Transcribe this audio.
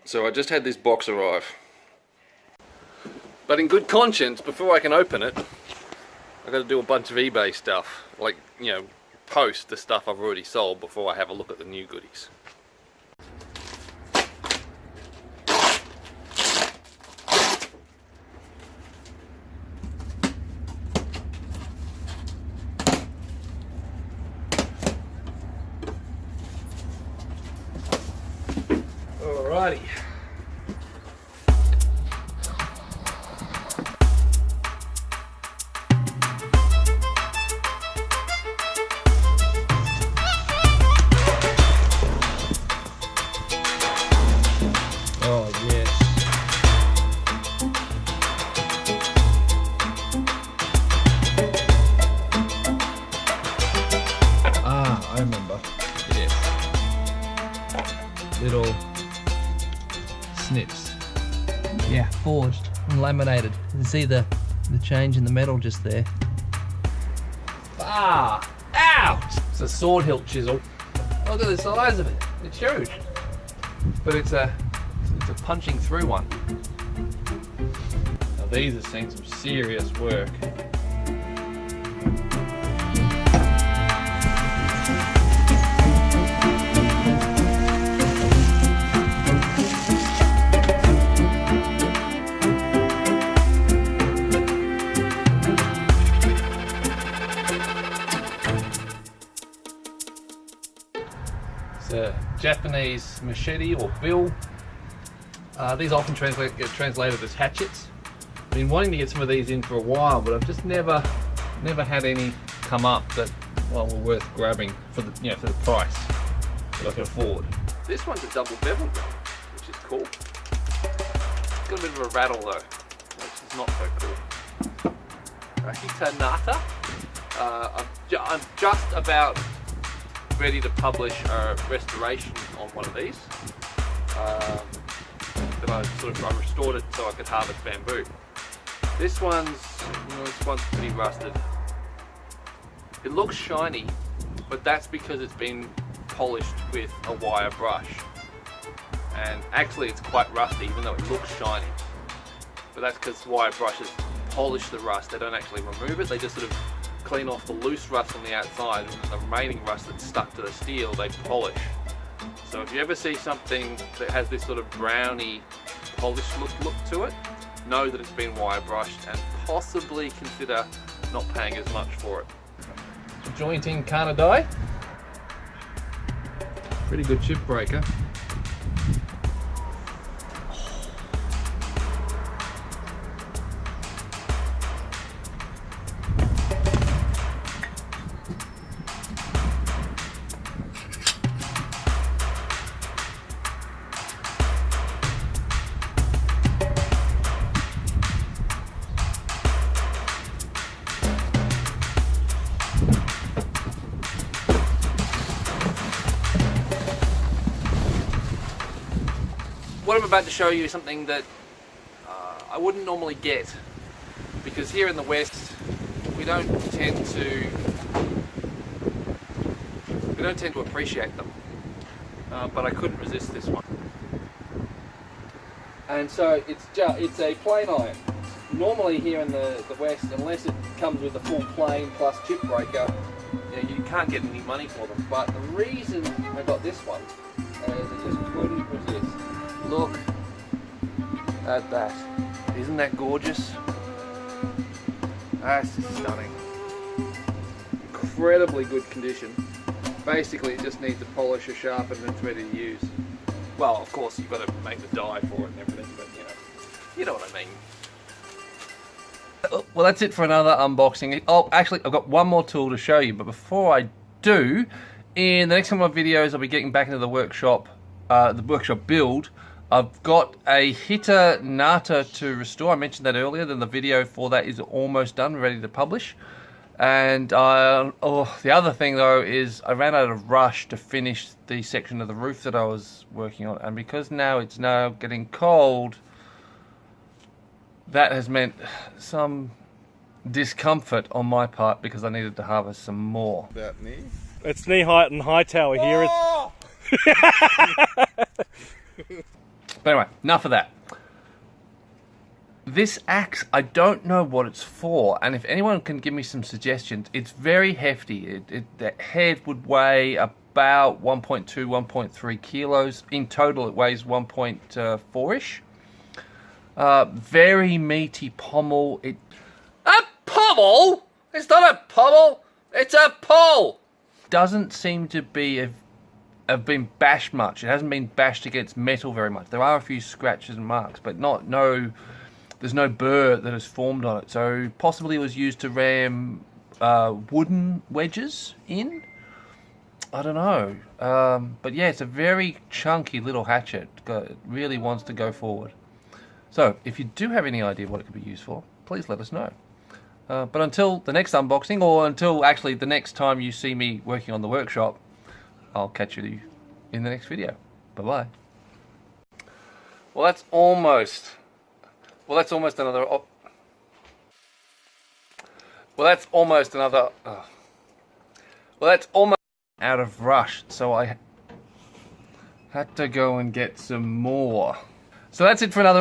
So I just had this box arrive. But in good conscience, before I can open it, I've got to do a bunch of eBay stuff. Like, you know, post the stuff I've already sold before I have a look at the new goodies. Alrighty. Oh yes. Ah, I remember. Yes. Little snips. Yeah, forged and laminated. You can see the change in the metal just there. Ah! Ouch! It's a sword hilt chisel. Look at the size of it. It's huge. But it's a punching through one. Now these have seen some serious work. It's a Japanese machete or bill. These often get translated as hatchets. I've been wanting to get some of these in for a while, but I've just never had any come up that, well, were worth grabbing for the, for the price that I can afford. This one's a double bevel one, which is cool. It's got a bit of a rattle though, which is not so cool. Hitanata. I'm just about ready to publish a restoration on one of these. That I restored it so I could harvest bamboo. This one's pretty rusted. It looks shiny, but that's because it's been polished with a wire brush. And actually it's quite rusty even though it looks shiny. But that's because wire brushes polish the rust. They don't actually remove it, they just sort of clean off the loose rust on the outside, and the remaining rust that's stuck to the steel they polish. So if you ever see something that has this sort of browny polished look to it, know that it's been wire brushed and possibly consider not paying as much for it. Jointing Kanna die. Pretty good chip breaker. What I'm about to show you is something that I wouldn't normally get, because here in the West we don't tend to appreciate them, but I couldn't resist this one. And so it's a plane iron. Normally here in the West, unless it comes with a full plane plus chip breaker, you can't get any money for them. But the reason I got this one is it just couldn't resist. Look at that. Isn't that gorgeous? That's just stunning. Incredibly good condition. Basically, it just needs a polish, a sharpen, and it's ready to use. Well, of course, you've got to make the die for it and everything, but you know what I mean. Well, that's it for another unboxing. Oh, actually, I've got one more tool to show you, but before I do, in the next couple of videos, I'll be getting back into the workshop build. I've got a hitanata to restore. I mentioned that earlier. Then the video for that is almost done, ready to publish. And the other thing though is I ran out of rush to finish the section of the roof that I was working on, and because it's now getting cold, that has meant some discomfort on my part because I needed to harvest some more. About knee? It's knee height and high tower here. Oh! But anyway, enough of that. This axe, I don't know what it's for, and if anyone can give me some suggestions, it's very hefty. The head would weigh about 1.2, 1.3 kilos. In total, it weighs 1.4-ish. Very meaty pommel. A pommel? It's not a pommel, it's a pole! Doesn't seem to have been bashed much. It hasn't been bashed against metal very much. There are a few scratches and marks, but there's no burr that has formed on it. So possibly it was used to ram wooden wedges in. I don't know. But yeah, it's a very chunky little hatchet. It really wants to go forward. So if you do have any idea what it could be used for, please let us know. But until the next unboxing, or until actually the next time you see me working on the workshop, I'll catch you in the next video. Bye-bye. Well, that's almost another... Well, that's almost another... Well, that's almost out of rush, so I had to go and get some more. So that's it for another...